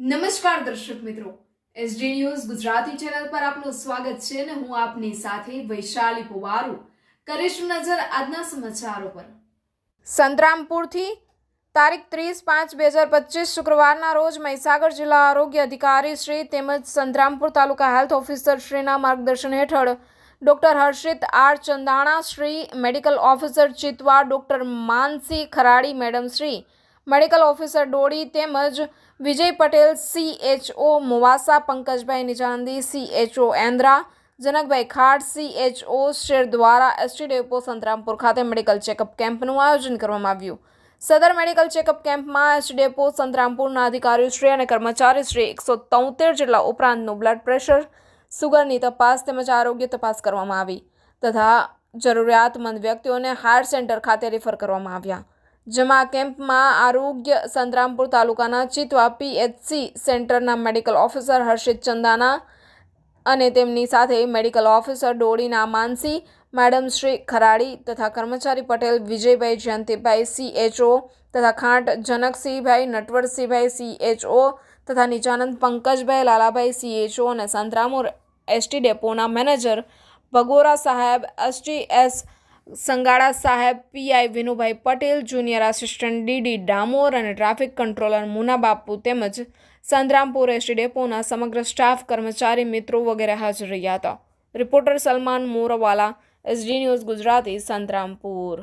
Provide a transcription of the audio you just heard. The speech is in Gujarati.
નમસ્કાર દર્શક મિત્રો, એસડી ન્યૂઝ ગુજરાતી ચેનલ પર આપનું સ્વાગત છે અને હું આપની સાથે વૈશાલી પોવારુ કરીશું નજર આજના સમાચારો પર। સંતરામપુરથી તારીખ 30/5/2025 શુક્રવારના રોજ મહીસાગર જિલ્લા આરોગ્ય અધિકારી શ્રી તેમજ સંતરામપુર તાલુકા હેલ્થ ઓફિસર શ્રીના માર્ગદર્શન હેઠળ doctor Harshit R Chandana Shri, medical officer Chitva doctor Mansi Kharadi madam Shri, medical officer Dodi તેમજ વિજય પટેલ CHO મુવાસા, પંકજભાઈ નિજાંદી CHO એન્દ્રા, જનકભાઈ ખાટ CHO શેર દ્વારા એસટી ડેપો સંતરામપુર ખાતે મેડિકલ ચેકઅપ કેમ્પનું આયોજન કરવામાં આવ્યું। સદર મેડિકલ ચેકઅપ કેમ્પમાં એસટી ડેપો સંતરામપુરના અધિકારીશ્રી અને કર્મચારીશ્રી 173 જેટલા ઉપરાંતનું બ્લડ પ્રેશર, સુગરની તપાસ તેમજ આરોગ્ય તપાસ કરવામાં આવી તથા જરૂરિયાતમંદ વ્યક્તિઓને હાયર સેન્ટર ખાતે રિફર કરવામાં આવ્યા। જેમાં કેમ્પમાં આરોગ્ય સંતરામપુર તાલુકાના ચિતવા PHC સેન્ટરના મેડિકલ ઓફિસર હર્ષિત ચંદાના અને તેમની સાથે મેડિકલ ઓફિસર ડોડીના માનસી મેડમ શ્રી ખરાડી તથા કર્મચારી પટેલ વિજયભાઈ જયંતિભાઈ CHO તથા ખાંટ જનકસિંહભાઈ નટવરસિંહભાઈ CHO તથા નિજાનંદ પંકજભાઈ લાલાભાઈ CHO અને સંતરામપુર એસટી ડેપોના મેનેજર ભગોરા સાહેબ, STS સંગાડા સાહેબ, PI Vinubhai Patel, junior assistant DD Damor અને ટ્રાફિક કંટ્રોલર મુના બાપુ તેમજ સંતરામપુર એસટી ડેપોના સમગ્ર સ્ટાફ, કર્મચારી મિત્રો વગેરે હાજર રહ્યા હતા। Reporter Salman Morwala, SD news Gujarati, Santrampur.